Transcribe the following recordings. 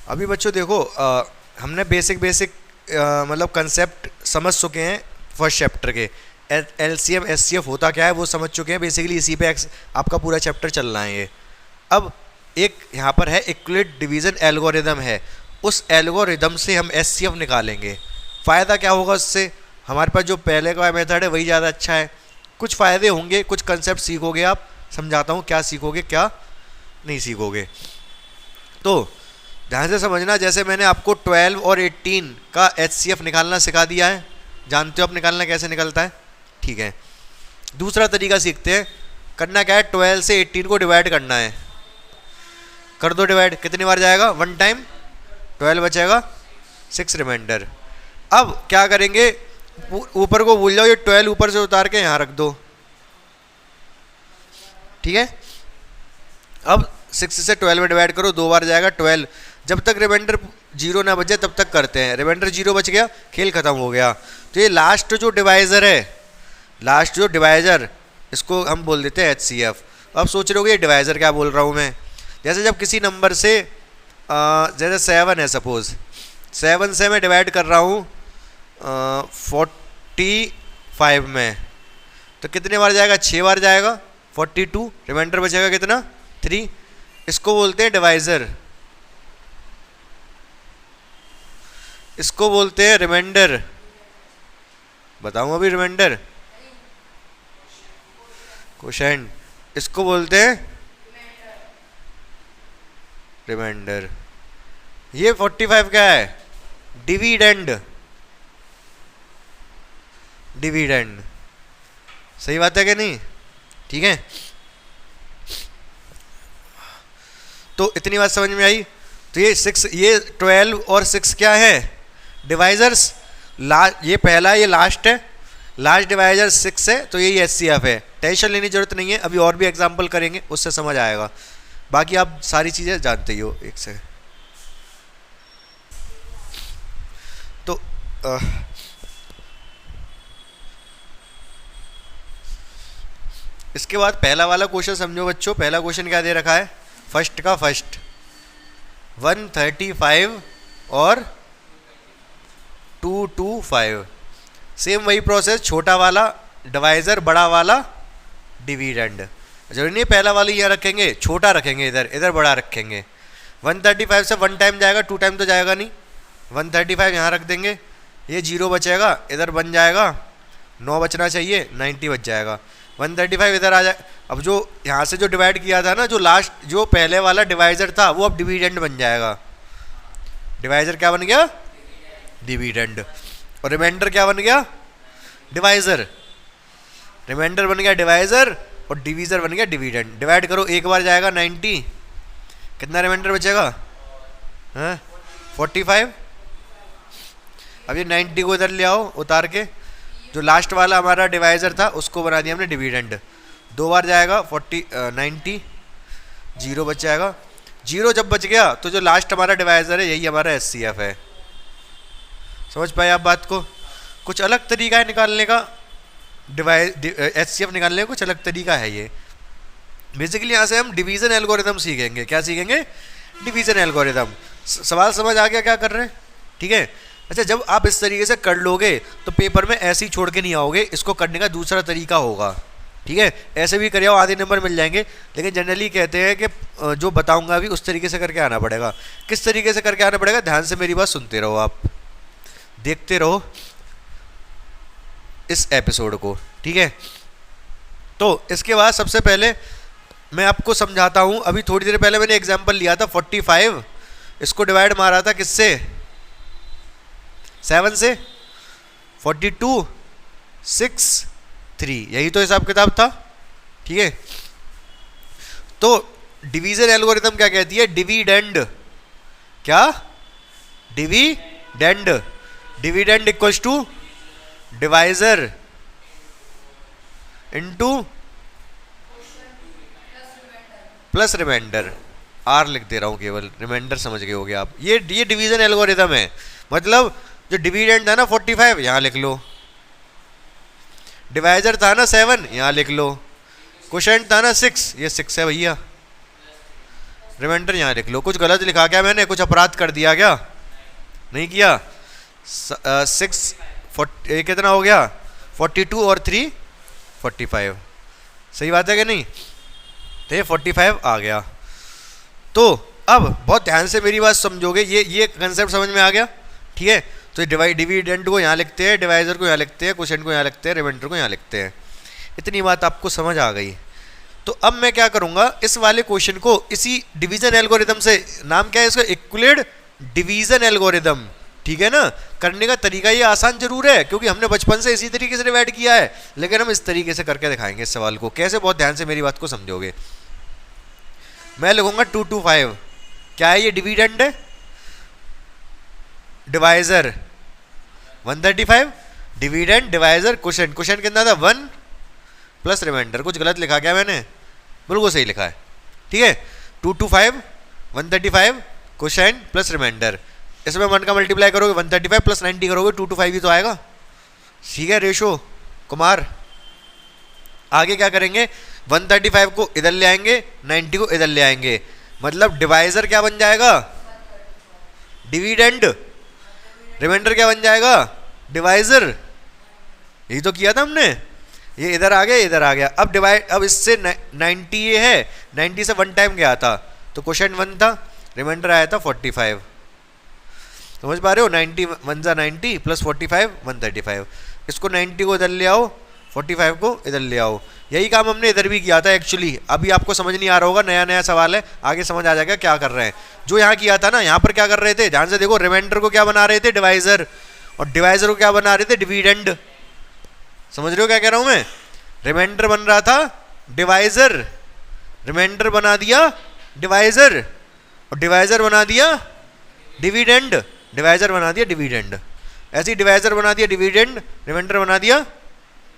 अभी बच्चों देखो, हमने बेसिक मतलब कंसेप्ट समझ चुके हैं फर्स्ट चैप्टर के। एलसीएम एचसीएफ होता क्या है वो समझ चुके हैं। बेसिकली इसी पे आपका पूरा चैप्टर चल रहा है ये। अब एक यहाँ पर है इक्विलेट डिवीज़न एल्गोरिदम है, उस एल्गोरिदम से हम एचसीएफ निकालेंगे। फ़ायदा क्या होगा उससे? हमारे पास जो पहले का मेथड है वही ज़्यादा अच्छा है। कुछ फ़ायदे होंगे, कुछ कंसेप्ट सीखोगे आप। समझाता हूँ क्या सीखोगे क्या नहीं सीखोगे। तो ध्यान से समझना, जैसे मैंने आपको 12 और 18 का एचसीएफ निकालना सिखा दिया है, जानते हो आप निकालना कैसे निकलता है? ठीक है, दूसरा तरीका सीखते हैं। करना क्या है, 12 से 18 को डिवाइड करना है। कर दो डिवाइड, कितनी बार जाएगा? 1 टाइम, 12 बचेगा, 6 रिमाइंडर। अब क्या करेंगे, ऊपर को भूल जाओ, ये 12 ऊपर से उतार के यहाँ रख दो। ठीक है, अब 6 से 12 में डिवाइड करो, 2 बार जाएगा 12। जब तक रिमाइंडर 0 ना बचे तब तक करते हैं। रिमाइंडर 0 बच गया, खेल खत्म हो गया। तो ये लास्ट जो डिवाइज़र है, लास्ट जो डिवाइज़र, इसको हम बोल देते हैं एचसीएफ। अब सोच रहे हो ये डिवाइज़र क्या बोल रहा हूँ मैं? जैसे जब किसी नंबर से जैसे 7 है, सपोज़ 7 से मैं डिवाइड कर रहा हूँ 45 में, तो कितने बार जाएगा? 6 बार जाएगा, 42। रिमाइंडर बचेगा कितना? 3। इसको बोलते हैं डिवाइज़र, इसको बोलते हैं रिमाइंडर। बताऊँ अभी रिमाइंडर? क्वोशेंट, इसको बोलते हैं रिमाइंडर। ये 45 क्या है? डिविडेंड। डिविडेंड, सही बात है कि नहीं? ठीक है, तो इतनी बात समझ में आई। तो ये 6, ये 12 और 6 क्या है? डिवाइजर्स। ये पहला, ये लास्ट है, लास्ट डिवाइजर 6 है, तो यही एचसीएफ है। टेंशन लेने की जरूरत नहीं है, अभी और भी एग्जांपल करेंगे, उससे समझ आएगा। बाकी आप सारी चीज़ें जानते ही हो एक से। तो इसके बाद पहला वाला क्वेश्चन समझो बच्चों। पहला क्वेश्चन क्या दे रखा है? फर्स्ट का फर्स्ट 135 और 225। सेम वही प्रोसेस, छोटा वाला डिवाइजर, बड़ा वाला डिविडेंड। जरूरी नहीं पहला वाला यहाँ रखेंगे, छोटा रखेंगे, इधर इधर बड़ा रखेंगे। 135 से 1 टाइम जाएगा, 2 टाइम तो जाएगा नहीं। 135 यहाँ रख देंगे, ये 0 बचेगा, इधर बन जाएगा 9 बचना चाहिए, 90 बच जाएगा। 135 इधर आ जाए। अब जो यहाँ से जो डिवाइड किया था ना, जो लास्ट जो पहले वाला डिवाइजर था, वो अब डिविडेंड बन जाएगा। डिवाइजर क्या बन गया? डिविडेंड। और रिमाइंडर क्या बन गया? डिवाइजर। रिमाइंडर बन गया डिवाइजर और डिवीजर बन गया डिविडेंड। डिवाइड करो, एक बार जाएगा 90, कितना रिमाइंडर बचेगा? हाँ 45। अब ये 90 को इधर ले आओ उतार के, जो लास्ट वाला हमारा डिवाइजर था उसको बना दिया हमने डिविडेंड। 2 बार जाएगा 90, 0 बच जाएगा। 0 जब बच गया तो जो लास्ट हमारा डिवाइजर है यही हमारा एचसीएफ है। समझ पाए आप बात को? कुछ अलग तरीका है निकालने का, एचसीएफ निकालने का कुछ अलग तरीका है ये। बेसिकली यहाँ से हम डिवीज़न एल्गोरिदम सीखेंगे। क्या सीखेंगे? Division algorithm. सवाल समझ आ गया क्या कर रहे हैं? ठीक है। अच्छा, जब आप इस तरीके से कर लोगे तो पेपर में ऐसे ही छोड़ के नहीं आओगे, इसको करने का दूसरा तरीका होगा। ठीक है, ऐसे भी करिए आधे नंबर मिल जाएंगे, लेकिन जनरली कहते हैं कि जो बताऊंगा अभी उस तरीके से करके आना पड़ेगा। किस तरीके से करके आना पड़ेगा? ध्यान से मेरी बात सुनते रहो, आप देखते रहो इस एपिसोड को। ठीक है, तो इसके बाद सबसे पहले मैं आपको समझाता हूं। अभी थोड़ी देर पहले मैंने एग्जांपल लिया था 45, इसको डिवाइड मारा था किससे? 7 से। 42, 6, 3, यही तो हिसाब किताब था। ठीक है, तो डिवीजन एल्गोरिथम क्या कहती है? डिविडेंड। क्या? Dividend. Dividend equals to divisor into plus remainder. R लिख दे रहा हूं, केवल रिमाइंडर समझ गए होगे आप। ये डिवीजन एल्गोरिथम है। मतलब जो डिविडेंड था ना 45, यहां लिख लो। डिवाइजर था ना 7, यहां लिख लो। क्वोशेंट था ना 6, ये 6 है भैया। रिमाइंडर यहाँ लिख लो। कुछ गलत लिखा क्या मैंने, कुछ अपराध कर दिया क्या? नहीं किया। 6 कितना हो गया, 42 और 3 45, सही बात है कि नहीं? तो ये 45 आ गया। तो अब बहुत ध्यान से मेरी बात समझोगे, ये कंसेप्ट समझ में आ गया, ठीक है? तो डिविडेंड को यहाँ लिखते हैं, डिवाइजर को यहाँ लिखते हैं, क्वोशिएंट को यहाँ लिखते हैं, रिमाइंडर को यहाँ लिखते हैं। इतनी बात आपको समझ आ गई। तो अब मैं क्या करूँगा, इस वाले क्वेश्चन को इसी डिवीजन एल्गोरिदम से, नाम क्या है इसका, इक्विलेड डिवीजन एल्गोरिदम, ठीक है ना? करने का तरीका ये आसान जरूर है, क्योंकि हमने बचपन से इसी तरीके से डिवाइड किया है, लेकिन हम इस तरीके से करके दिखाएंगे इस सवाल को। कैसे? बहुत ध्यान से मेरी बात को समझोगे। मैं लिखूंगा 2 to 5, क्या है ये? डिविडेंड है, divisor 135, dividend divisor quotient, quotient कितना था 1 प्लस रिमाइंडर। कुछ गलत लिखा क्या मैंने? बिल्कुल सही लिखा है, ठीक है? 2 to 5 135 क्वोशिएंट प्लस रिमाइंडर, इसमें 1 का मल्टीप्लाई करोगे 135 प्लस 90 करोगे 2 to 5 ही तो आएगा, ठीक है रेशो कुमार? आगे क्या करेंगे, 135 को इधर ले आएंगे, 90 को इधर ले आएंगे, मतलब डिवाइजर क्या बन जाएगा, डिविडेंड, रिमाइंडर क्या बन जाएगा, डिवाइजर। यही तो किया था हमने, ये इधर आ गया, इधर आ गया। अब अब इससे 90 ये है, 90 से 1 टाइम गया था तो क्वोशिएंट 1 था, रिमाइंडर आया था 45, समझ पा रहे हो? 90 1 जा 90 प्लस 45 135, इसको 90 को इधर ले आओ, 45 को इधर ले आओ। यही काम हमने इधर भी किया था एक्चुअली। अभी आपको समझ नहीं आ रहा होगा, नया नया सवाल है, आगे समझ आ जाएगा क्या कर रहे हैं। जो यहाँ किया था ना, यहाँ पर क्या कर रहे थे, ध्यान से देखो, रिमाइंडर को क्या बना रहे थे, डिवाइजर, और डिवाइजर को क्या बना रहे थे, डिविडेंड। समझ रहे हो क्या कह रहा हूँ मैं? रिमाइंडर बन रहा था डिवाइजर, रिमाइंडर बना दिया डिवाइजर, और डिवाइजर बना दिया डिविडेंड, डिवाइजर बना दिया डिविडेंड, ऐसे ही डिवाइजर बना दिया डिविडेंड, रिमाइंडर बना दिया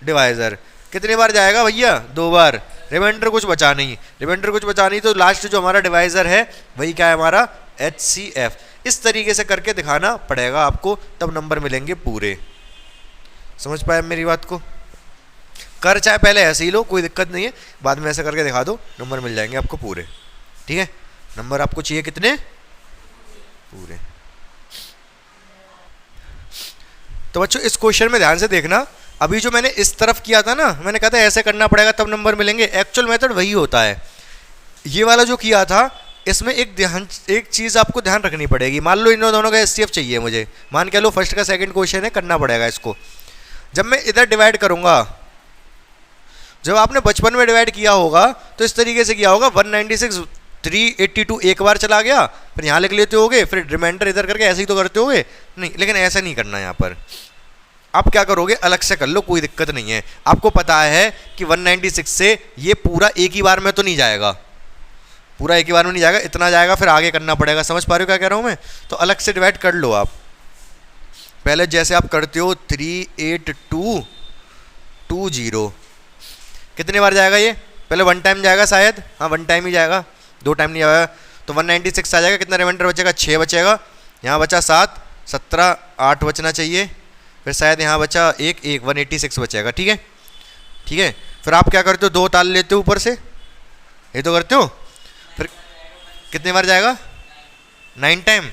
डिवाइजर। कितनी बार जाएगा भैया? 2 बार। रिमाइंडर कुछ बचा नहीं, रिमाइंडर कुछ बचा नहीं, तो लास्ट जो हमारा डिवाइजर है वही क्या है हमारा, HCF। इस तरीके से करके दिखाना पड़ेगा आपको, तब नंबर मिलेंगे पूरे। समझ पाए मेरी बात को? कर चाहे पहले ऐसे ही लो, कोई दिक्कत नहीं है, बाद में ऐसे करके दिखा दो, नंबर मिल जाएंगे आपको पूरे, ठीक है? नंबर आपको चाहिए कितने? पूरे। तो बच्चों इस क्वेश्चन में ध्यान से देखना, अभी जो मैंने इस तरफ किया था ना, मैंने कहा था ऐसे करना पड़ेगा तब नंबर मिलेंगे, एक्चुअल मेथड वही होता है। ये वाला जो किया था, इसमें एक चीज़ आपको ध्यान रखनी पड़ेगी। मान लो इन दोनों का HCF चाहिए मुझे, मान के लो फर्स्ट का सेकंड क्वेश्चन है, करना पड़ेगा इसको। जब मैं इधर डिवाइड करूंगा, जब आपने बचपन में डिवाइड किया होगा तो इस तरीके से किया होगा, 196 382 एक बार चला गया, फिर यहाँ लिख लेते होगे, फिर रिमाइंडर इधर करके ऐसे ही तो करते होगे, नहीं, लेकिन ऐसा नहीं करना। यहाँ पर आप क्या करोगे, अलग से कर लो, कोई दिक्कत नहीं है। आपको पता है कि 196 से ये पूरा एक ही बार में तो नहीं जाएगा, पूरा एक ही बार में नहीं जाएगा, इतना जाएगा, फिर आगे करना पड़ेगा। समझ पा रहे हो क्या कह रहा हूँ मैं? तो अलग से डिवाइड कर लो आप, पहले जैसे आप करते हो 38220, कितने बार जाएगा ये? पहले 1 टाइम जाएगा शायद, हाँ 1 टाइम ही जाएगा, 2 टाइम नहीं जाएगा, तो 196 आ जाएगा। कितना रिमाइंडर बचेगा? 6 बचेगा, यहाँ बचा 7, 17, 8 बचना चाहिए, फिर शायद यहाँ बचा 1 186 बचेगा, ठीक है? ठीक है, फिर आप क्या करते हो, 2 ताल लेते हो ऊपर से, ये तो करते हो, फिर कितने बार जाएगा? 9 टाइम,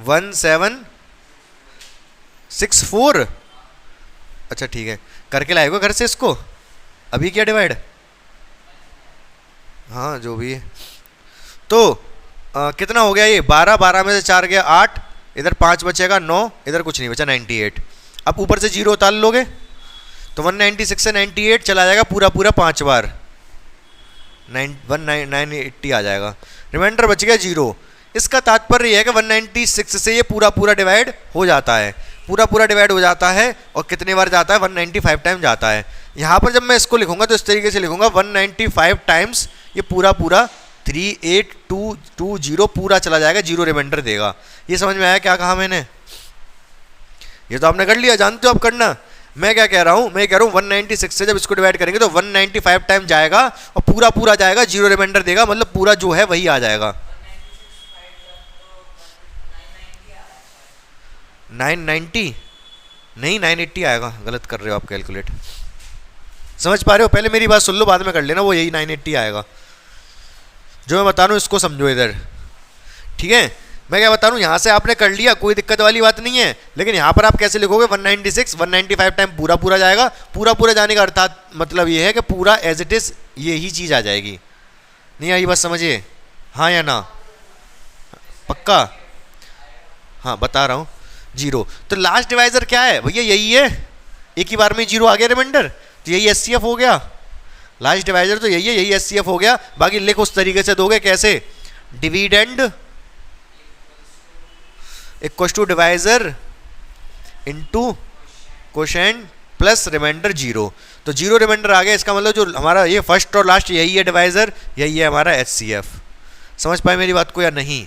1764, अच्छा ठीक है, करके लाएगा घर से इसको, अभी क्या डिवाइड, हाँ जो भी है। तो कितना हो गया ये? 12, 12 में से 4 गया 8, इधर 5 बचेगा 9, इधर कुछ नहीं बचा 98। अब ऊपर से 0 उतार लोगे तो 196 से 98 चला जाएगा पूरा पूरा 5 बार, 980 आ जाएगा, रिमाइंडर बच गया 0। इसका तात्पर्य यह है कि 196 से ये पूरा पूरा डिवाइड हो जाता है, पूरा पूरा डिवाइड हो जाता है, और कितने बार जाता है? 195 टाइम जाता है। यहाँ पर जब मैं इसको लिखूंगा तो इस तरीके से लिखूंगा, 195 टाइम्स ये पूरा पूरा 38220 पूरा चला जाएगा, 0 रिमाइंडर देगा। ये समझ में आया क्या कहा मैंने? ये तो आपने कर लिया, जानते हो आप करना। मैं क्या कह रहा हूँ, मैं कह रहा हूँ 196 से जब इसको डिवाइड करेंगे तो 195 टाइम जाएगा और पूरा पूरा जाएगा, 0 रिमाइंडर देगा, मतलब पूरा जो है वही आ जाएगा। 990 नहीं 980 आएगा, गलत कर रहे हो आप कैलकुलेट। समझ पा रहे हो? पहले मेरी बात सुन लो, बाद में कर लेना, वो यही 980 आएगा। जो मैं बता रहा हूँ इसको समझो इधर, ठीक है। मैं क्या बता रहा हूँ, यहाँ से आपने कर लिया, कोई दिक्कत वाली बात नहीं है, लेकिन यहाँ पर आप कैसे लिखोगे, 196 195 टाइम पूरा पूरा जाएगा। पूरा पूरा जाने का अर्थात मतलब ये है कि पूरा एज इट इज यही चीज़ आ जाएगी। नहीं आई बात समझिए, हाँ या ना, पक्का, हाँ बता रहा हूँ। जीरो, तो लास्ट डिवाइजर क्या है भैया, यही है, एक ही बार में जीरो आ गया रिमाइंडर, तो यही एचसीएफ हो गया। लास्ट डिवाइजर तो यही है, यही एचसीएफ हो गया। बाकी लिख उस तरीके से दोगे, कैसे, dividend equal to divisor into quotient plus remainder zero. तो जीरो रिमाइंडर आ गया, इसका मतलब जो हमारा ये फर्स्ट और लास्ट यही है डिवाइजर, यही है हमारा एचसीएफ। समझ पाए मेरी बात को या नहीं?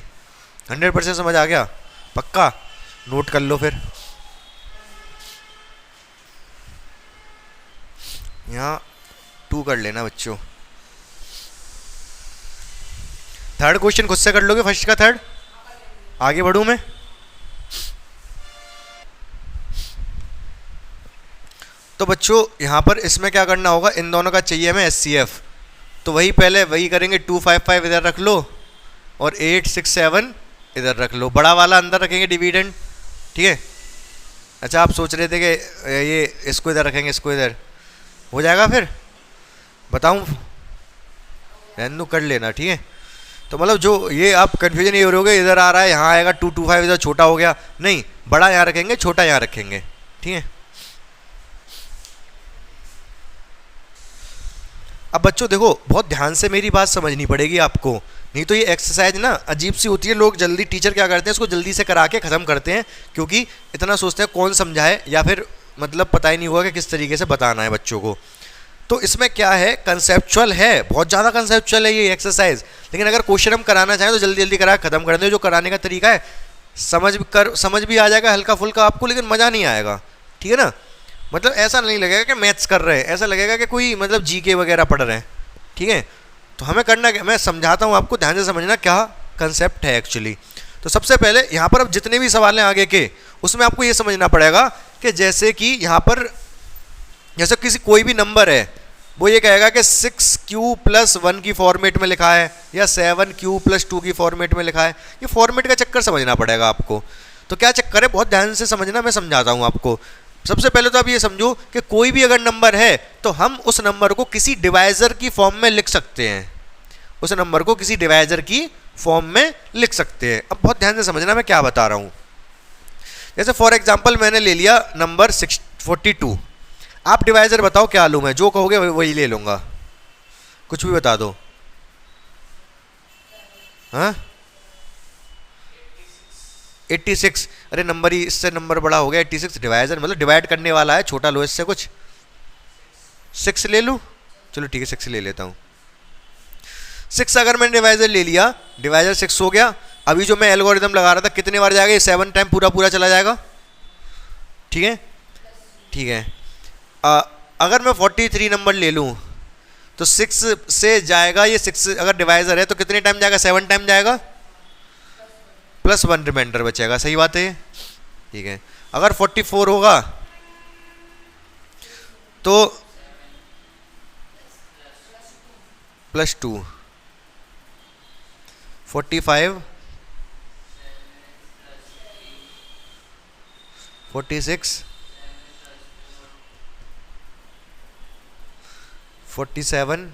100% समझ आ गया, पक्का, नोट कर लो फिर। यहाँ 2 कर लेना बच्चों। थर्ड क्वेश्चन खुद से कर लोगे, फर्स्ट का थर्ड, आगे बढ़ूं मैं। तो बच्चों यहाँ पर इसमें क्या करना होगा, इन दोनों का चाहिए हमें एचसीएफ, तो वही पहले वही करेंगे, 255 इधर रख लो और 867 इधर रख लो, बड़ा वाला अंदर रखेंगे डिविडेंड, ठीक है। अच्छा आप सोच रहे थे कि ये इसको इधर रखेंगे, इसको इधर, हो जाएगा फिर, बताऊं, रहने दो, कर लेना, ठीक है। तो मतलब जो ये आप कन्फ्यूजन ये हो रहे होगे, इधर आ रहा है यहाँ आएगा 225, इधर छोटा हो गया, नहीं, बड़ा यहाँ रखेंगे, छोटा यहाँ रखेंगे, ठीक है। अब बच्चों देखो, बहुत ध्यान से मेरी बात समझनी पड़ेगी आपको, नहीं तो ये एक्सरसाइज ना अजीब सी होती है। लोग जल्दी, टीचर क्या करते हैं, इसको जल्दी से करा के ख़त्म करते हैं, क्योंकि इतना सोचते हैं कौन समझाए, या फिर मतलब पता ही नहीं हुआ कि किस तरीके से बताना है बच्चों को। तो इसमें क्या है, कंसेप्चुअल है, बहुत ज़्यादा कंसेप्चुअल है ये एक्सरसाइज, लेकिन अगर क्वेश्चन हम कराना चाहें तो जल्दी जल्दी करा ख़त्म कर दें। जो कराने का तरीका है, समझ भी आ जाएगा हल्का फुल्का आपको, लेकिन मज़ा नहीं आएगा, ठीक है ना। मतलब ऐसा नहीं लगेगा कि मैथ्स कर रहे हैं, ऐसा लगेगा कि कोई मतलब जीके वगैरह पढ़ रहे हैं, ठीक है। तो हमें करना क्या, मैं समझाता हूँ आपको, ध्यान से समझना क्या कंसेप्ट है एक्चुअली। तो सबसे पहले यहाँ पर अब जितने भी सवाल हैं आगे के, उसमें आपको ये समझना पड़ेगा कि जैसे कि यहाँ पर जैसे किसी कोई भी नंबर है, वो ये कहेगा कि 6q + 1 की फॉर्मेट में लिखा है, या 7q + 2 की फॉर्मेट में लिखा है। ये फॉर्मेट का चक्कर समझना पड़ेगा आपको। तो क्या चक्कर है, बहुत ध्यान से समझना, मैं समझाता हूँ आपको। सबसे पहले तो आप ये समझो कि कोई भी अगर नंबर है तो हम उस नंबर को किसी डिवाइजर की फॉर्म में लिख सकते हैं, उस नंबर को किसी डिवाइजर की फॉर्म में लिख सकते हैं। अब बहुत ध्यान से समझना मैं क्या बता रहा हूँ। जैसे फॉर एग्जांपल मैंने ले लिया नंबर 42, आप डिवाइजर बताओ क्या लूँ मैं, जो कहोगे वही ले लूँगा, कुछ भी बता दो। हाँ 86, अरे नंबर ही इससे नंबर बड़ा हो गया, 86 डिवाइजर मतलब डिवाइड करने वाला है, छोटा लो इससे कुछ, 6 ले लूँ, चलो ठीक है 6 ले लेता हूँ। 6 अगर मैंने डिवाइजर ले लिया, डिवाइजर 6 हो गया। अभी जो मैं एल्गोरिथम लगा रहा था कितने बार जाएगा, ये 7 टाइम पूरा पूरा चला जाएगा, ठीक है, ठीक है। अगर मैं 43 नंबर ले लूँ तो 6 से जाएगा, ये 6 अगर डिवाइजर है तो कितने टाइम जाएगा, 7 टाइम जाएगा, +1 रिमाइंडर बचेगा, सही बात है, ठीक है। अगर 44 होगा तो +2, 45, 46, 47,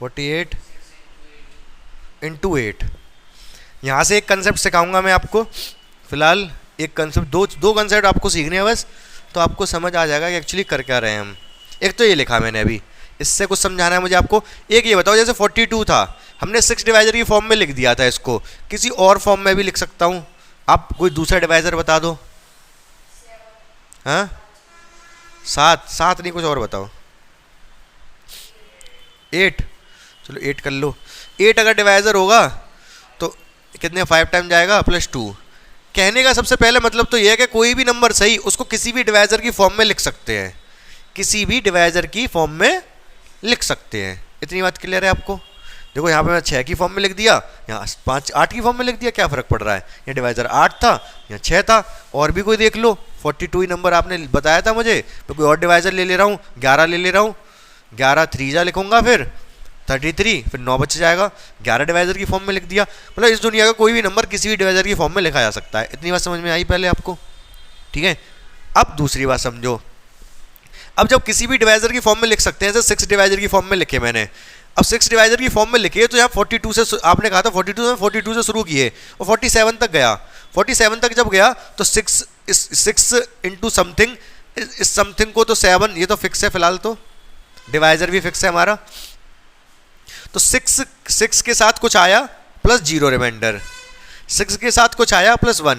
48 × 8। यहाँ से एक कंसेप्ट सिखाऊंगा मैं आपको, फिलहाल एक कंसेप्ट, दो कंसेप्ट आपको सीखने हैं बस, तो आपको समझ आ जाएगा कि एक्चुअली कर क्या रहे हैं हम। एक तो ये लिखा मैंने अभी, इससे कुछ समझाना है मुझे आपको। एक ये बताओ, जैसे 42 था, हमने 6 डिवाइजर की फॉर्म में लिख दिया था, इसको किसी और फॉर्म में भी लिख सकता हूँ। आप कोई दूसरा डिवाइजर बता दो। हाँ 7 नहीं, कुछ और बताओ। 8, चलो 8 कर लो। 8 अगर डिवाइजर होगा तो कितने 5 टाइम जाएगा, +2। कहने का सबसे पहले मतलब तो ये है कि कोई भी नंबर सही, उसको किसी भी डिवाइजर की फॉर्म में लिख सकते हैं, किसी भी डिवाइजर की फॉर्म में लिख सकते हैं। इतनी बात क्लियर है आपको। देखो यहाँ पे मैं 6 की फॉर्म में लिख दिया, यहाँ 8 की फॉर्म में लिख दिया, क्या फ़र्क पड़ रहा है। यहाँ डिवाइजर 8 था, यहाँ 6 था, और भी कोई देख लो। 42 ही नंबर आपने बताया था मुझे, तो कोई और डिवाइजर ले ले रहा हूँ, 11 ले ले रहा हूँ, 11 3 जा लिखूंगा, फिर 33, फिर 9 बच जाएगा। 11 डिवाइजर की फॉर्म में लिख दिया। मतलब इस दुनिया का कोई भी नंबर किसी भी डिवाइजर की फॉर्म में लिखा जा सकता है। इतनी बात समझ में आई पहले आपको? ठीक है। अब दूसरी बात समझो। अब जब किसी भी डिवाइजर की फॉर्म में लिख सकते हैं, जैसे 6 डिवाइजर की फॉर्म में लिखे मैंने, अब 6 डिवाइजर की फॉर्म में लिखे तो यहाँ 42 से, आपने कहा था 42 से शुरू किए और 47 तक गया। 47 तक जब गया तो 6 इंटू समथिंग, इस समथिंग को तो 7, ये तो फिक्स है फिलहाल, तो डिवाइजर भी फिक्स है हमारा। तो 6 के साथ कुछ आया प्लस 0 रिमाइंडर, 6 के साथ कुछ आया प्लस 1,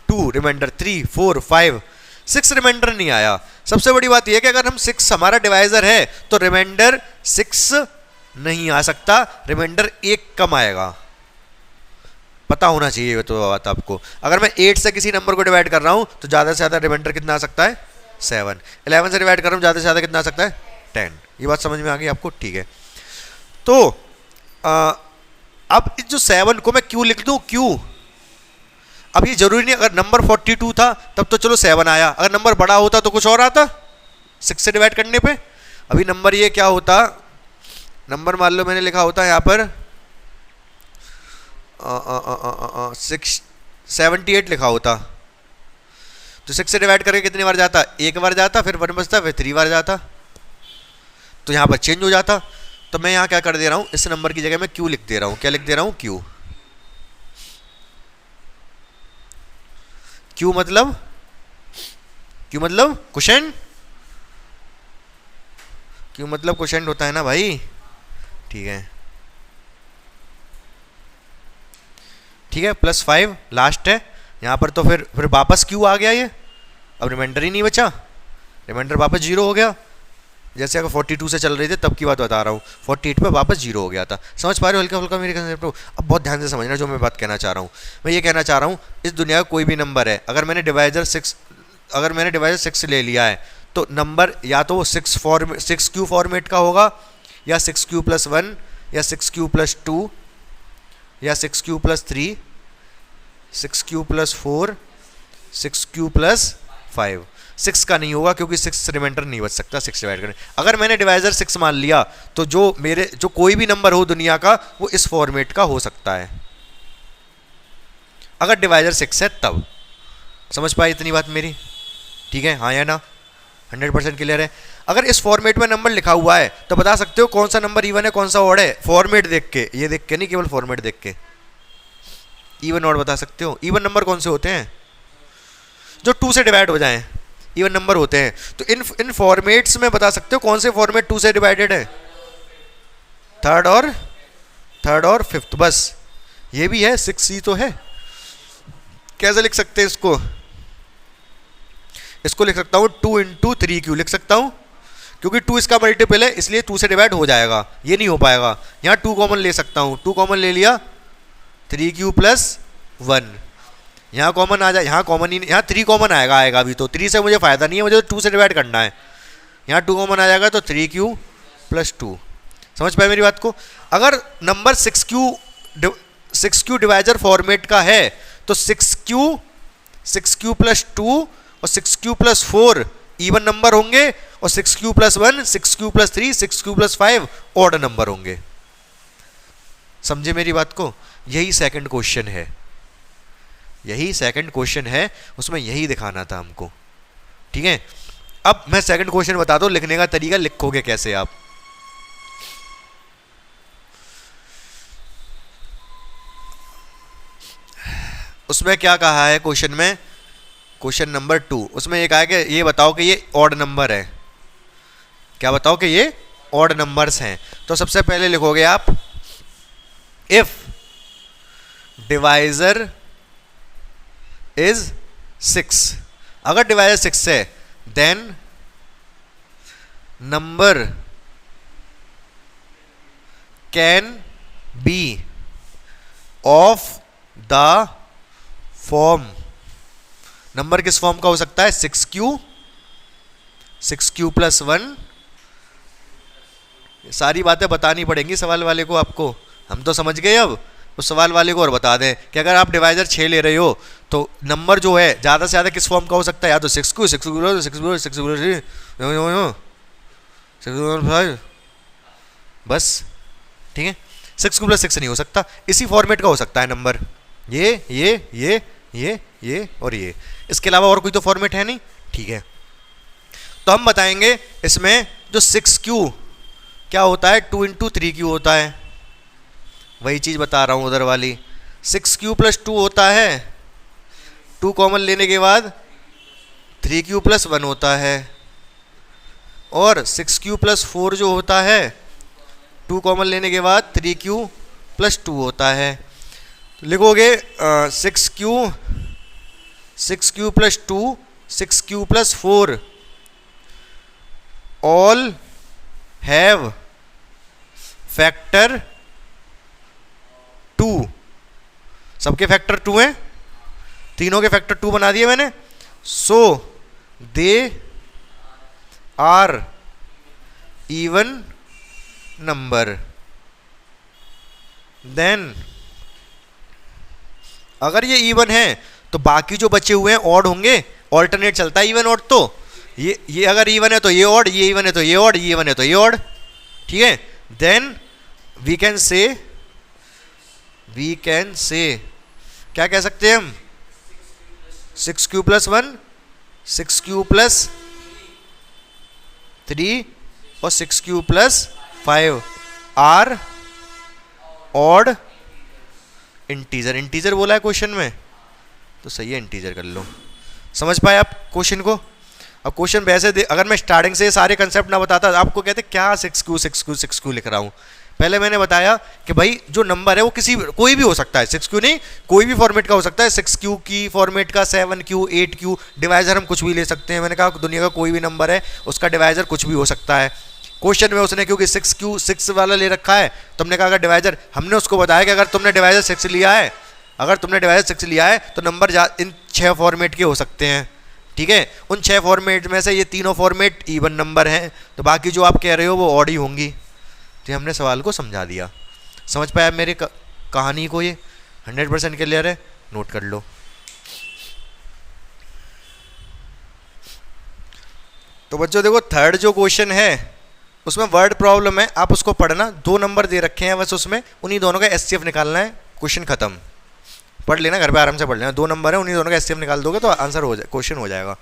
2 रिमाइंडर, 3 4 5, 6 रिमाइंडर नहीं आया। सबसे बड़ी बात यह है कि अगर हम 6 हमारा डिवाइजर है तो रिमाइंडर 6 नहीं आ सकता, रिमाइंडर 1 कम आएगा। पता होना चाहिए तो बात आपको। अगर मैं 8 से किसी नंबर को डिवाइड कर रहा हूं तो ज़्यादा से ज़्यादा रिमाइंडर कितना आ सकता है? 7। 11 से डिवाइड कर रहा हूं, ज़्यादा से ज़्यादा कितना आ सकता है? 10। ये बात समझ में आ गई आपको? ठीक है। तो अब इस जो 7 को मैं क्यों लिख दूं? क्यों? अब ये जरूरी नहीं, अगर नंबर 42 था तब तो चलो 7 आया, अगर नंबर बड़ा होता तो कुछ और आता 6 से डिवाइड करने पे। अभी नंबर ये क्या होता, नंबर मान लो मैंने लिखा होता यहाँ पर 78 लिखा होता, तो 6 से डिवाइड करके कितनी बार जाता? 1 बार जाता, फिर 1 बचता, फिर 3 बार जाता, तो यहाँ पर चेंज हो जाता। तो मैं यहाँ क्या कर दे रहा हूँ, इस नंबर की जगह मैं क्यू लिख दे रहा हूँ। क्या लिख दे रहा हूँ? क्यू। क्यू मतलब क्वोशिएंट, क्यू मतलब क्वोशिएंट होता है ना भाई। ठीक है, ठीक है। +5 लास्ट है यहाँ पर, तो फिर वापस क्यू आ गया ये। अब रिमाइंडर ही नहीं बचा, रिमाइंडर वापस 0 हो गया। जैसे अगर 42 से चल रहे थे तब की बात बता रहा हूँ, 48 पे वापस 0 हो गया था। समझ पा रहे हो हल्का फुल्का मेरे कंसेप्ट को? अब बहुत ध्यान से समझना जो मैं बात कहना चाह रहा हूँ। मैं ये कहना चाह रहा हूँ, इस दुनिया का कोई भी नंबर है, अगर मैंने डिवाइजर 6 ले लिया है तो नंबर या तो वो 6 फॉर्मेट का होगा, या 6q+1, या 6q+2, या 6q+3, 6q+4, 6q+5। 6 का नहीं होगा क्योंकि 6 रिमाइंडर नहीं बच सकता 6 डिवाइड करने। अगर मैंने डिवाइजर 6 मान लिया तो जो कोई भी नंबर हो दुनिया का वो इस फॉर्मेट का हो सकता है, अगर डिवाइजर 6 है तब। समझ पाए इतनी बात मेरी? ठीक है, हाँ या ना? 100% क्लियर है। अगर इस फॉर्मेट में नंबर लिखा हुआ है तो बता सकते हो कौन सा नंबर इवन है कौन सा ऑड है, फॉर्मेट देख के, ये देख के नहीं, केवल फॉर्मेट देख के इवन ऑड बता सकते हो। इवन नंबर कौन से होते हैं? जो 2 से डिवाइड हो जाएं, इवन नंबर होते हैं। तो इन फॉर्मेट्स में बता सकते हो कौन से फॉर्मेट 2 से डिवाइडेड है? थर्ड और फिफ्थ, बस ये भी है, 6c तो है। कैसे लिख सकते हैं इसको? इसको लिख सकता हूं 2 × 3q लिख सकता हूं, क्योंकि 2 इसका मल्टीपल है इसलिए 2 से डिवाइड हो जाएगा, ये नहीं हो पाएगा। यहाँ 2 कॉमन ले सकता हूँ, 2 कॉमन ले लिया, 3q+1 यहाँ कॉमन आ जाए, यहाँ कॉमन ही, यहाँ 3 कॉमन आएगा अभी तो 3 से मुझे फायदा नहीं है, मुझे तो 2 से डिवाइड करना है। यहाँ 2 कॉमन आ जाएगा तो 3q+2। समझ पाए मेरी बात को? अगर नंबर 6q डिवाइजर फॉर्मेट का है तो 6q +2 और 6q+4 इवन नंबर होंगे, और 6q+1, 6q+3, 6q+5 odd number होंगे। समझे मेरी बात को? यही सेकंड क्वेश्चन है, यही सेकंड क्वेश्चन है, उसमें यही दिखाना था हमको। ठीक है, अब मैं सेकंड क्वेश्चन बता दो, लिखने का तरीका लिखोगे कैसे आप। उसमें क्या कहा है क्वेश्चन में, क्वेश्चन नंबर 2, उसमें ये कहा है कि ये बताओ कि ये ऑड नंबर है। क्या बताओ कि ये ऑड नंबर्स हैं। तो सबसे पहले लिखोगे आप इफ डिवाइजर इज 6, अगर डिवाइजर 6 है then number can be of the form. Number किस फॉर्म का हो सकता है? 6q+1। सारी बातें बतानी पड़ेंगी सवाल वाले को आपको, हम तो समझ गए। अब उस सवाल वाले को और बता दें कि अगर आप डिवाइजर 6 ले रहे हो तो नंबर जो है ज़्यादा से ज़्यादा किस फॉर्म का हो सकता है? या तो 6q, 6q+3, 6q+5, बस, ठीक है। 6 + 6 नहीं हो सकता, इसी फॉर्मेट का हो सकता है नंबर, ये और ये, इसके अलावा और कोई तो फॉर्मेट है नहीं, ठीक है। तो हम बताएंगे इसमें जो 6Q क्या होता है, 2 × 3Q होता है, वही चीज़ बता रहा हूँ उधर वाली। 6Q + 2 होता है, 2 कॉमन लेने के बाद 3Q + 1 होता है, और 6Q + 4 जो होता है 2 कॉमन लेने के बाद 3Q + 2 होता है। तो लिखोगे 6Q + 2 6Q + 4 all have factor 2, सबके फैक्टर 2 हैं, तीनों के फैक्टर 2 बना दिए मैंने। So they are even number. Then अगर ये इवन है तो बाकी जो बचे हुए हैं ऑड होंगे, ऑल्टरनेट चलता है इवन ऑड। तो ये अगर इवन है तो ये ऑड, ये इवन है तो ये ऑड, ये इवन है तो ये ऑड, ठीक है। देन वी कैन से क्या कह सकते हैं हम, 6Q + 1 6Q + 3 और 6Q + 5 are odd integer. Integer बोला है क्वेश्चन में तो सही है, इंटीजर कर लो। समझ पाए आप क्वेश्चन को? अब क्वेश्चन वैसे अगर मैं स्टार्टिंग से सारे कंसेप्ट ना बताता आपको कहते क्या 6Q लिख रहा हूँ। पहले मैंने बताया कि भाई जो नंबर है वो कोई भी हो सकता है, 6Q नहीं, कोई भी फॉर्मेट का हो सकता है। 6Q की फॉर्मेट का 7Q 8Q डिवाइजर हम कुछ भी ले सकते हैं। मैंने कहा दुनिया का कोई भी नंबर है उसका डिवाइजर कुछ भी हो सकता है। क्वेश्चन में उसने क्योंकि 6Q 6 वाला ले रखा है तो हमने कहा अगर डिवाइजर, हमने उसको बताया कि अगर तुमने डिवाइजर 6 लिया है तो नंबर इन 6 फॉर्मेट के हो सकते हैं, ठीक है। उन 6 फॉर्मेट में से ये तीनों फॉर्मेट इवन नंबर हैं, तो बाकी जो आप कह रहे हो वो ऑड ही होंगी। तो हमने सवाल को समझा दिया। समझ पाया आप मेरी कहानी को? ये 100% क्लियर है, नोट कर लो। तो बच्चों देखो थर्ड जो क्वेश्चन है उसमें वर्ड प्रॉब्लम है, आप उसको पढ़ना। 2 नंबर दे रखे हैं बस, उसमें उन्हीं दोनों का SCF निकालना है, क्वेश्चन खत्म। पढ़ लेना घर पे आराम से पढ़ लेना। 2 नंबर है, उन्हीं दोनों का SCF निकाल दोगे तो आंसर हो जाए, क्वेश्चन हो जाएगा।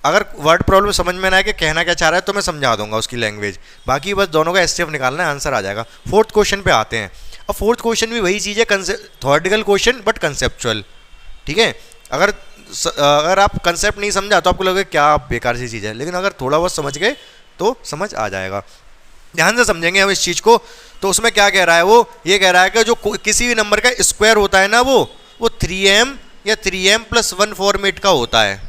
अगर वर्ड प्रॉब्लम समझ में ना आए कि कहना क्या चाह रहा है तो मैं समझा दूंगा उसकी लैंग्वेज, बाकी बस दोनों का SCF निकालना है, आंसर आ जाएगा। 4th क्वेश्चन पे आते हैं। अब 4th क्वेश्चन भी वही चीज़ है, थ्योरेटिकल क्वेश्चन बट कंसेप्चुअल, ठीक है। अगर आप कंसेप्ट नहीं समझा तो आपको लगेगा क्या बेकार सी चीज़ है, लेकिन अगर थोड़ा बहुत समझ गए तो समझ आ जाएगा। ध्यान से समझेंगे हम इस चीज़ को। तो उसमें क्या कह रहा है वो, ये कह रहा है कि जो किसी भी नंबर का स्क्वायर होता है ना वो 3m या 3m + 1 फॉर्मेट का होता है।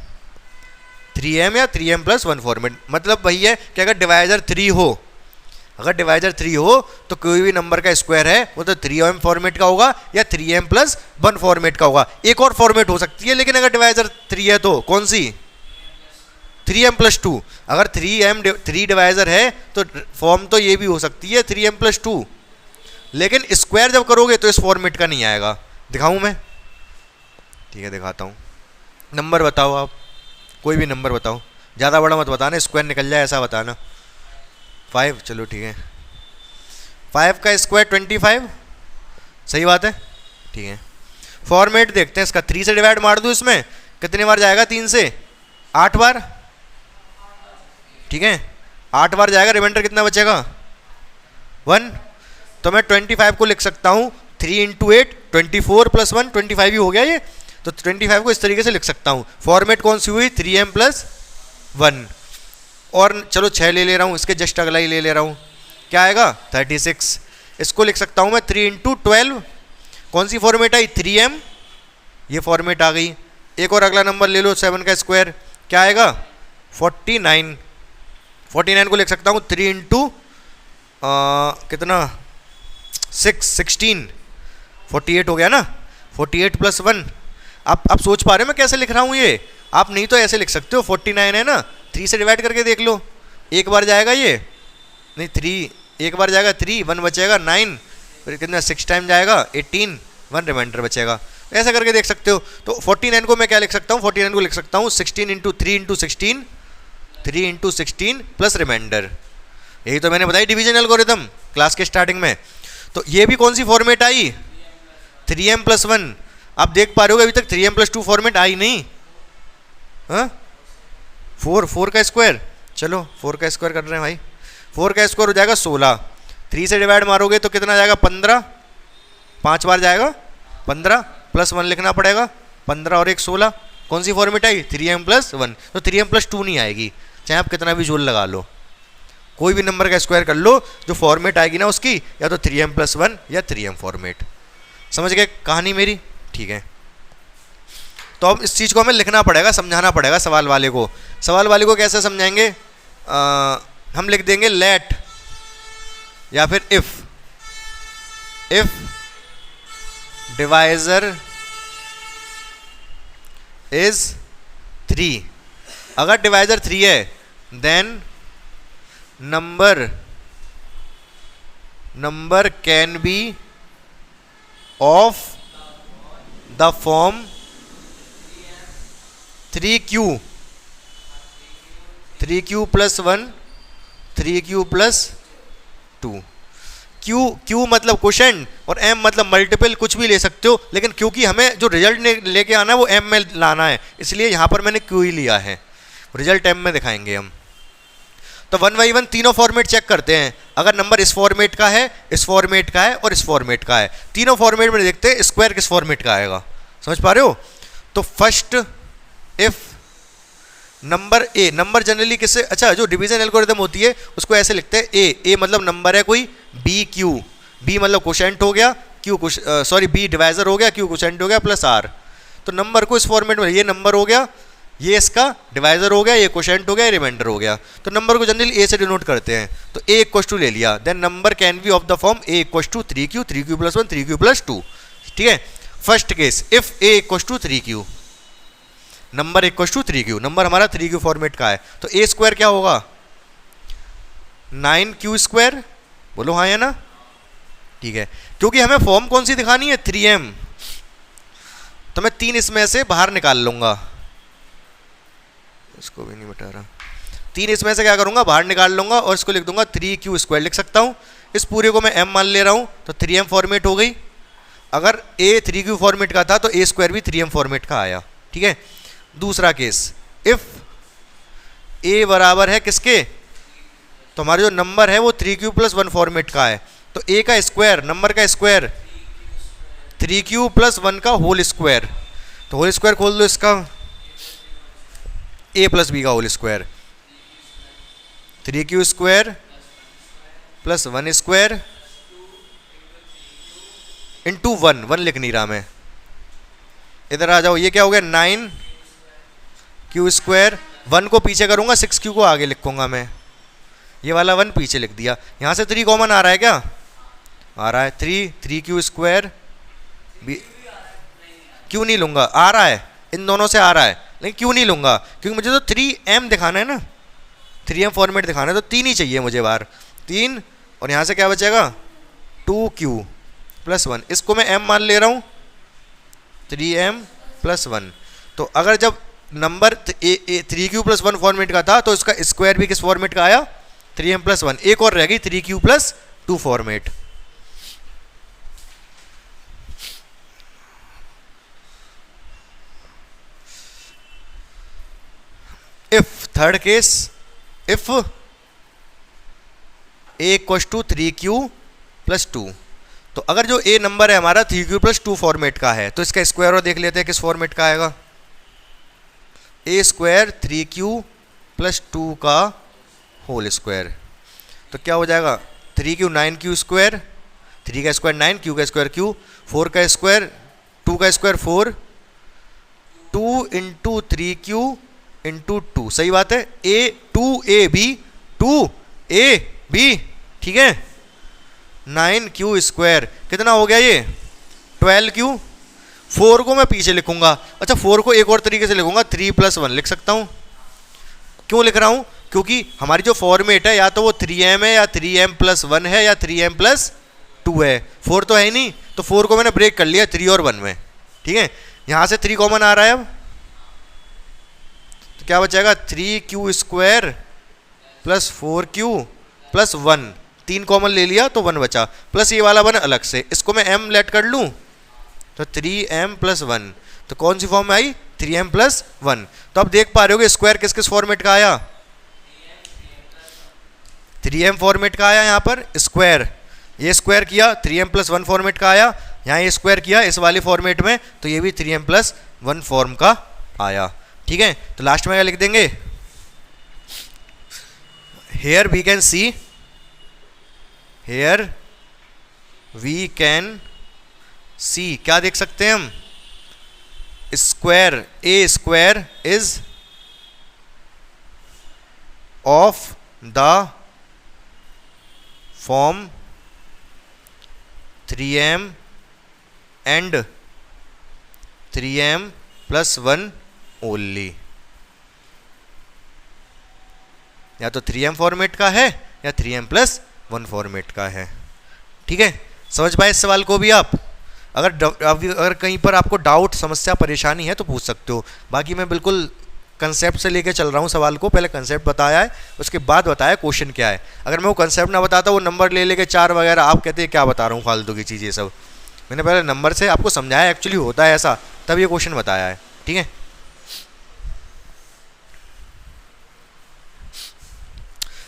3m या 3m + 1 फॉर्मेट मतलब वही है कि अगर डिवाइजर 3 हो तो कोई भी नंबर का स्क्वायर है वो तो 3m फॉर्मेट का होगा या 3m + 1 फॉर्मेट का होगा। एक और फॉर्मेट हो सकती है लेकिन अगर डिवाइजर 3 है तो कौन सी, 3m + 2। अगर 3 डिवाइजर है तो फॉर्म तो ये भी हो सकती है 3m + 2, लेकिन स्क्वायर जब करोगे तो इस फॉर्मेट का नहीं आएगा। दिखाऊं मैं? ठीक है दिखाता हूँ। नंबर बताओ आप, कोई भी नंबर बताओ, ज़्यादा बड़ा मत बताना, स्क्वायर निकल जाए ऐसा बताना। 5, चलो ठीक है। 5 का स्क्वायर 25, सही बात है, ठीक है। फॉर्मेट देखते हैं इसका। 3 से डिवाइड मार दूँ, इसमें कितने बार जाएगा? 3 से 8 बार, ठीक है। 8 बार जाएगा, रिमाइंडर कितना बचेगा? 1। तो मैं 25 को लिख सकता हूँ 3 × 8 24 + 1 25 ही हो गया ये। तो 25 को इस तरीके से लिख सकता हूँ। फॉर्मेट कौन सी हुई? 3m + 1। और चलो 6 ले ले रहा हूँ, इसके जस्ट अगला ही ले ले रहा हूँ, क्या आएगा? 36। इसको लिख सकता हूँ मैं 3 × 12। कौन सी फॉर्मेट आई? 3m, ये फॉर्मेट आ गई। एक और अगला नंबर ले लो, 7 का स्क्वायर, क्या आएगा? 49। 49 को लिख सकता हूँ 3 × कितना 16 48 हो गया ना। 48 + 1। आप सोच पा रहे हो मैं कैसे लिख रहा हूँ ये? आप नहीं तो ऐसे लिख सकते हो, 49 है ना, 3 से डिवाइड करके देख लो। एक बार जाएगा ये, नहीं 3, एक बार जाएगा 3, 1 बचेगा 9, फिर कितना 6 टाइम जाएगा 18, 1 रिमाइंडर बचेगा। ऐसा करके देख सकते हो। तो 49 को मैं क्या लिख सकता हूँ? 49 को लिख सकता हूँ 16 × 3 × 16, 3 × 16 प्लस रिमाइंडर। यही तो मैंने बताई डिवीजन एल्गोरिथम क्लास के स्टार्टिंग में। तो ये भी कौन सी फॉर्मेट आई, 3m+1। आप देख पा रहे हो अभी तक 3m+2 फॉर्मेट आई नहीं। हाँ 4 का स्क्वायर, चलो 4 का स्क्वायर कर रहे हैं भाई। 4 का स्क्वायर हो जाएगा 16, 3 से डिवाइड मारोगे तो कितना जाएगा 15, 5 बार जाएगा 15, +1 लिखना पड़ेगा, 15 और 1 16। कौन सी फॉर्मेट आई, 3m+1। तो 3m+2 नहीं आएगी, चाहे आप कितना भी जोड़ लगा लो, कोई भी नंबर का स्क्वायर कर लो, जो फॉर्मेट आएगी ना उसकी या तो 3m+1 या 3m फॉर्मेट। समझ गए कहानी मेरी, ठीक है। तो अब इस चीज़ को हमें लिखना पड़ेगा, समझाना पड़ेगा सवाल वाले को। सवाल वाले को कैसे समझाएंगे, हम लिख देंगे लेट या फिर इफ डिवाइजर इज 3। अगर डिवाइजर 3 है then number can be of the form 3q + 1 3q + 2। q मतलब क्वोशेंट और m मतलब मल्टीपल, कुछ भी ले सकते हो, लेकिन क्योंकि हमें जो रिजल्ट लेके आना है वो m में लाना है, इसलिए यहां पर मैंने q ही लिया है। रिजल्ट m में दिखाएंगे हम। तो 1 बाई 1 तीनों फॉर्मेट चेक करते हैं। अगर नंबर इस फॉर्मेट का है, इस फॉर्मेट का है और इस फॉर्मेट का है, तीनों फॉर्मेट में देखते हैं स्क्वायर किस फॉर्मेट का आएगा। समझ पा रहे हो। तो फर्स्ट इफ नंबर जनरली किससे, अच्छा जो डिवीजन एल्गोरिथम होती है उसको ऐसे लिखते हैं ए मतलब नंबर है कोई, बी मतलब क्वोशेंट हो गया, बी डिवाइजर हो गया, क्यू क्वोशेंट हो गया +r। तो नंबर को इस फॉर्मेट में, ये नंबर हो गया, ये इसका डिवाइजर हो गया, ये क्वोशेंट हो गया, ये रिमाइंडर हो गया। तो नंबर को जनरली ए से डिनोट करते हैं। तो a = ले लिया, then number can be of the form a = 3q 3q + 1 3q + 2। ठीक है, first case if a = 3q, number = 3q, number हमारा 3q फॉर्मेट का है, तो a स्क्वायर क्या होगा 9q²। बोलो हाँ या ना, ठीक है। क्योंकि हमें फॉर्म कौन सी दिखानी है 3m, तो मैं 3 इसमें से बाहर निकाल लूंगा, इसको भी नहीं बता रहा, 3 इसमें से क्या करूंगा बाहर निकाल लूंगा और इसको लिख दूंगा 3q² लिख सकता हूं। इस पूरे को मैं m मान ले रहा हूं, तो 3m फॉर्मेट हो गई। अगर a 3q फॉर्मेट का था तो a² भी 3m फॉर्मेट का आया। ठीक है, दूसरा केस इफ a बराबर है किसके, तो हमारा जो नंबर है वो 3q + 1 फॉर्मेट का है, तो a का स्क्वायर, नंबर का स्क्वायर 3q + 1 का होल स्क्वायर, तो होल स्क्वायर खोल दो इसका, a + b का whole square, 3q² + 1 square into 1 लिख नहीं रहा मैं, इधर आ जाओ, ये क्या हो गया 9q², 1 को पीछे करूंगा 6q को आगे लिखूंगा मैं, ये वाला 1 पीछे लिख दिया। यहां से 3 कॉमन आ रहा है क्या, आ रहा है 3q², क्यों नहीं लूंगा, आ रहा है इन दोनों से आ रहा है, लेकिन क्यों नहीं लूंगा क्योंकि मुझे तो 3m दिखाना है ना, 3m फॉर्मेट दिखाना है, तो 3 ही चाहिए मुझे बाहर, 3 और यहां से क्या बचेगा 2q + 1, इसको मैं m मान ले रहा हूं 3m + 1। तो अगर जब नंबर 3q + 1 फॉर्मेट का था तो इसका स्क्वायर भी किस फॉर्मेट का आया 3m + 1, एक और रह गई 3q + 2 format. If third case if a = 3q + 2, तो अगर जो a नंबर है हमारा 3q + 2 फॉर्मेट का है तो इसका स्क्वायर और देख लेते हैं किस फॉर्मेट का आएगा, a² 3q + 2 का होल स्क्वायर, तो क्या हो जाएगा 3q 9q², 3 का स्क्वायर 9, q का स्क्वायर q, 4 का स्क्वायर 2 का स्क्वायर 4, 2 × 3q × 2, सही बात है, a2ab ठीक है, 9q² कितना हो गया ये 12q, 4 को मैं पीछे लिखूंगा, अच्छा 4 को एक और तरीके से लिखूंगा 3 + 1 लिख सकता हूं। क्यों लिख रहा हूं, क्योंकि हमारी जो फॉर्मेट है या तो वो 3m है या 3m + 1 है या 3m + 2 है, 4 तो है ही नहीं, तो 4 को मैंने ब्रेक कर लिया 3 और 1 में। ठीक है, यहां से 3 कॉमन आ रहा है, अब तो क्या बचेगा 3q² + 4q प्लस 1, 3 कॉमन ले लिया तो 1 बचा, प्लस ये वाला 1 अलग से, इसको मैं m लेट कर लूँ तो 3m प्लस 1, तो कौन सी फॉर्म में आई 3m प्लस 1। तो आप देख पा रहे हो कि स्क्वायर किस किस फॉर्मेट का आया, 3m फॉर्मेट का आया यहाँ पर स्क्वायर, ये स्क्वायर किया 3m प्लस 1 फॉर्मेट का आया, यहाँ ये स्क्वायर किया इस वाले फॉर्मेट में तो ये भी 3m प्लस 1 फॉर्म का आया। ठीक है, तो लास्ट में क्या लिख देंगे, here we can see, here we can see, क्या देख सकते हैं हम, square, a square is of the form 3m and 3m plus 1 only, या तो 3m फॉर्मेट का है या 3m प्लस 1 फॉर्मेट का है। ठीक है, समझ पाए इस सवाल को भी आप, अगर कहीं पर आपको डाउट समस्या परेशानी है तो पूछ सकते हो, बाकी मैं बिल्कुल कंसेप्ट से लेके चल रहा हूँ सवाल को, पहले कंसेप्ट बताया है उसके बाद बताया क्वेश्चन क्या है। अगर मैं वो कंसेप्ट ना बताता वो नंबर ले लेके 4 वगैरह, आप कहते हैं क्या बता रहा हूँ फालतू की चीज़, ये सब मैंने पहले नंबर से आपको समझाया एक्चुअली होता है ऐसा, तब ये क्वेश्चन बताया है। ठीक है,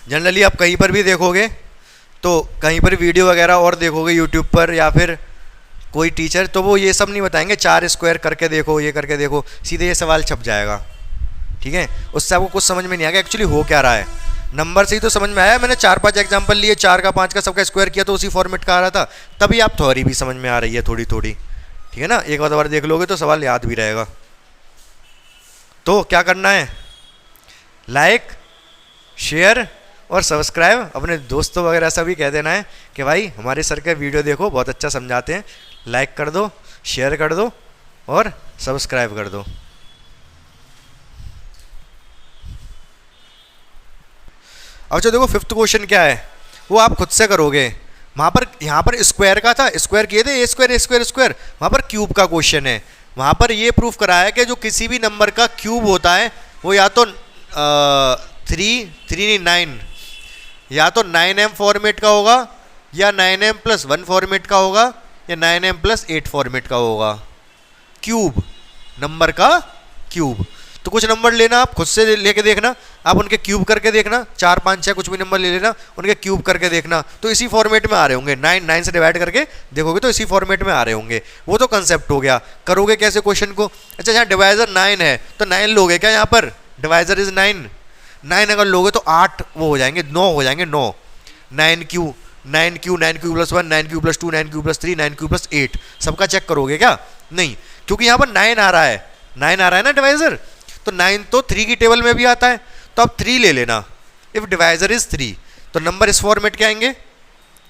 जनरली आप कहीं पर भी देखोगे तो कहीं पर वीडियो वगैरह और देखोगे यूट्यूब पर या फिर कोई टीचर, तो वो ये सब नहीं बताएंगे 4 स्क्वायर करके देखो, ये करके देखो, सीधे ये सवाल छप जाएगा। ठीक है, उससे आपको कुछ समझ में नहीं आएगा एक्चुअली हो क्या रहा है, नंबर से ही तो समझ में आया। मैंने 4-5 एग्जांपल लिए, 4 का 5 का सबका स्क्वायर किया तो उसी फॉर्मेट का आ रहा था, तभी आप थ्योरी भी समझ में आ रही है थोड़ी थोड़ी। ठीक है ना, एक बार देख लोगे तो सवाल याद भी रहेगा। तो क्या करना है, लाइक शेयर और सब्सक्राइब, अपने दोस्तों वगैरह सभी कह देना है कि भाई हमारे सर का वीडियो देखो, बहुत अच्छा समझाते हैं, लाइक कर दो, शेयर कर दो और सब्सक्राइब कर दो। अब जो देखो 5th क्वेश्चन क्या है वो आप खुद से करोगे, वहाँ पर यहाँ पर स्क्वायर का था, स्क्वायर किए थे, ए स्क्वायर ए स्क्वायर स्क्वायर, वहाँ पर क्यूब का क्वेश्चन है, वहाँ पर ये प्रूफ कराया कि जो किसी भी नंबर का क्यूब होता है वो या तो 9 या तो 9m फॉर्मेट का होगा या 9m प्लस 1 फॉर्मेट का होगा या 9m प्लस 8 फॉर्मेट का होगा। क्यूब, नंबर का क्यूब, तो कुछ नंबर लेना आप खुद से लेके देखना, आप उनके क्यूब करके देखना, 4 5 6 कुछ भी नंबर ले लेना, उनके क्यूब करके देखना तो इसी फॉर्मेट में आ रहे होंगे, 9 से डिवाइड करके देखोगे तो इसी फॉर्मेट में आ रहे होंगे। वो तो कंसेप्ट हो गया, करोगे कैसे क्वेश्चन को। अच्छा, यहाँ डिवाइजर 9 है तो 9 लोगे क्या, यहाँ पर डिवाइजर इज 9 अगर लोगे तो 8 वो हो जाएंगे, 9 हो जाएंगे, 9 Q 9 Q plus 1, 9 Q plus 2, 9 Q plus 3, 9 Q plus 8, सबका चेक करोगे क्या, नहीं, क्योंकि यहाँ पर 9 आ रहा है, 9 आ रहा है ना डिवाइजर, तो 9 तो 3 की टेबल में भी आता है, तो आप 3 ले लेना, इफ डिवाइजर इज 3 तो नंबर इस फॉर्मेट के आएंगे।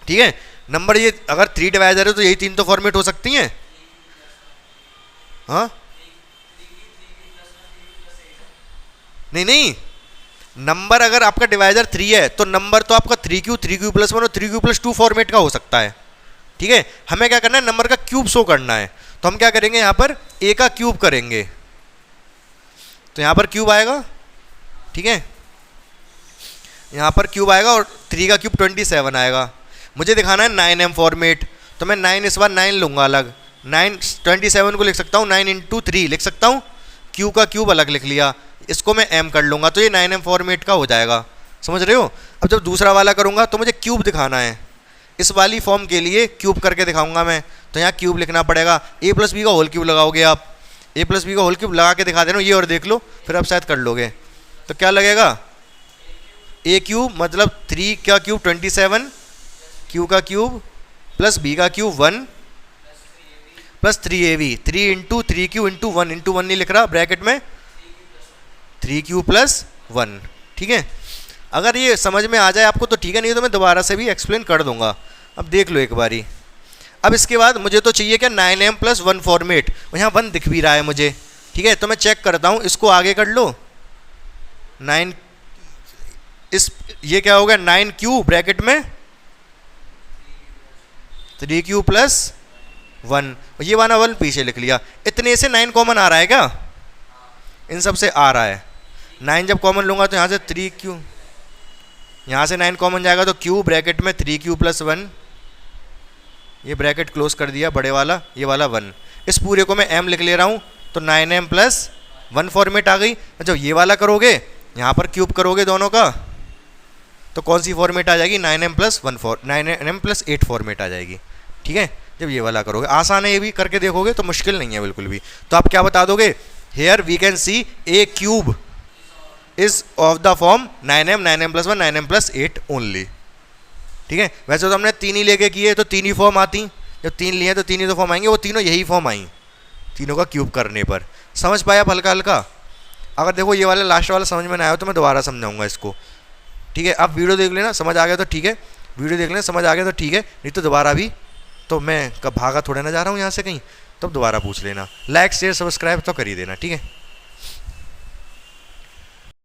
ठीक है, नंबर ये अगर 3 डिवाइजर है तो यही 3 तो फॉर्मेट हो सकती हैं। हाँ नहीं, नंबर अगर आपका डिवाइजर 3 है तो नंबर तो आपका 3q प्लस 1 और 3q प्लस 2 फॉर्मेट का हो सकता है। ठीक है, हमें क्या करना है, नंबर का क्यूब शो करना है, तो हम क्या करेंगे, यहाँ पर a का क्यूब करेंगे तो यहाँ पर क्यूब आएगा। ठीक है, यहाँ पर क्यूब आएगा और 3 का क्यूब 27 आएगा। मुझे दिखाना है 9m फॉर्मेट, तो मैं 9 इस बार 9 लूँगा अलग, 27 को लिख सकता हूँ 9 × 3 लिख सकता हूँ, क्यू का क्यूब अलग लिख लिया, इसको मैं m कर लूँगा तो ये 9m फॉर्मेट का हो जाएगा। समझ रहे हो। अब जब दूसरा वाला करूँगा तो मुझे क्यूब दिखाना है, इस वाली फॉर्म के लिए क्यूब करके दिखाऊंगा मैं, तो यहाँ क्यूब लिखना पड़ेगा। a प्लस बी का होल क्यूब लगाओगे आप, a प्लस बी का होल क्यूब लगा के दिखा देना ये, और देख लो फिर आप शायद कर लोगे। तो क्या लगेगा, a क्यूब मतलब 3 का क्यूब 27, q का क्यूब प्लस b का क्यूब 1 प्लस 3ab, 3 × 3q × 1 × 1 नहीं लिख रहा ब्रैकेट में, 3q प्लस 1। ठीक है, अगर ये समझ में आ जाए आपको तो ठीक है, नहीं तो मैं दोबारा से भी एक्सप्लेन कर दूंगा। अब देख लो एक बारी। अब इसके बाद मुझे तो चाहिए क्या, 9m प्लस 1 फॉर्मेट, यहाँ 1 दिख भी रहा है मुझे। ठीक है, तो मैं चेक करता हूँ, इसको आगे कर लो, 9 इस ये क्या हो गया, 9q ब्रैकेट में 3q प्लस 1, ये वाला 1 पीछे लिख लिया। इतने से 9 कॉमन आ रहा है क्या, इन सब से आ रहा है 9, जब कॉमन लूँगा तो यहाँ से 3q, यहाँ से 9 कॉमन जाएगा तो क्यू ब्रैकेट में 3q + 1, ये ब्रैकेट क्लोज कर दिया बड़े वाला, ये वाला 1। इस पूरे को मैं m लिख ले रहा हूँ तो 9m + 1 फॉर्मेट आ गई। जब ये वाला करोगे यहाँ पर क्यूब करोगे दोनों का तो कौन सी फॉर्मेट आ जाएगी, 9m + 8 फॉर्मेट आ जाएगी। ठीक है, जब ये वाला करोगे आसान है, ये भी करके देखोगे तो मुश्किल नहीं है बिल्कुल भी। तो आप क्या बता दोगे, here we can see a cube is of the form 9m + 1 9m + 8 only. ठीक है, वैसे तो हमने 3 ही लेके किए तो 3 ही फॉर्म आती, जब 3 लिए तो 3 ही तो फॉर्म आएंगे, वो तीनों यही फॉर्म आई तीनों का क्यूब करने पर। समझ पाए आप हल्का हल्का? अगर देखो ये वाला लास्ट वाला समझ में ना आया तो मैं दोबारा समझाऊंगा इसको। ठीक है, आप वीडियो देख लेना, समझ आ गया तो ठीक है, वीडियो देख लेना समझ आ गया तो ठीक है, नहीं तो दोबारा भी, तो मैं कब भागा थोड़ा ना जा रहा हूँ यहाँ से कहीं, तब दोबारा पूछ लेना। लाइक शेयर सब्सक्राइब तो कर ही देना। ठीक है।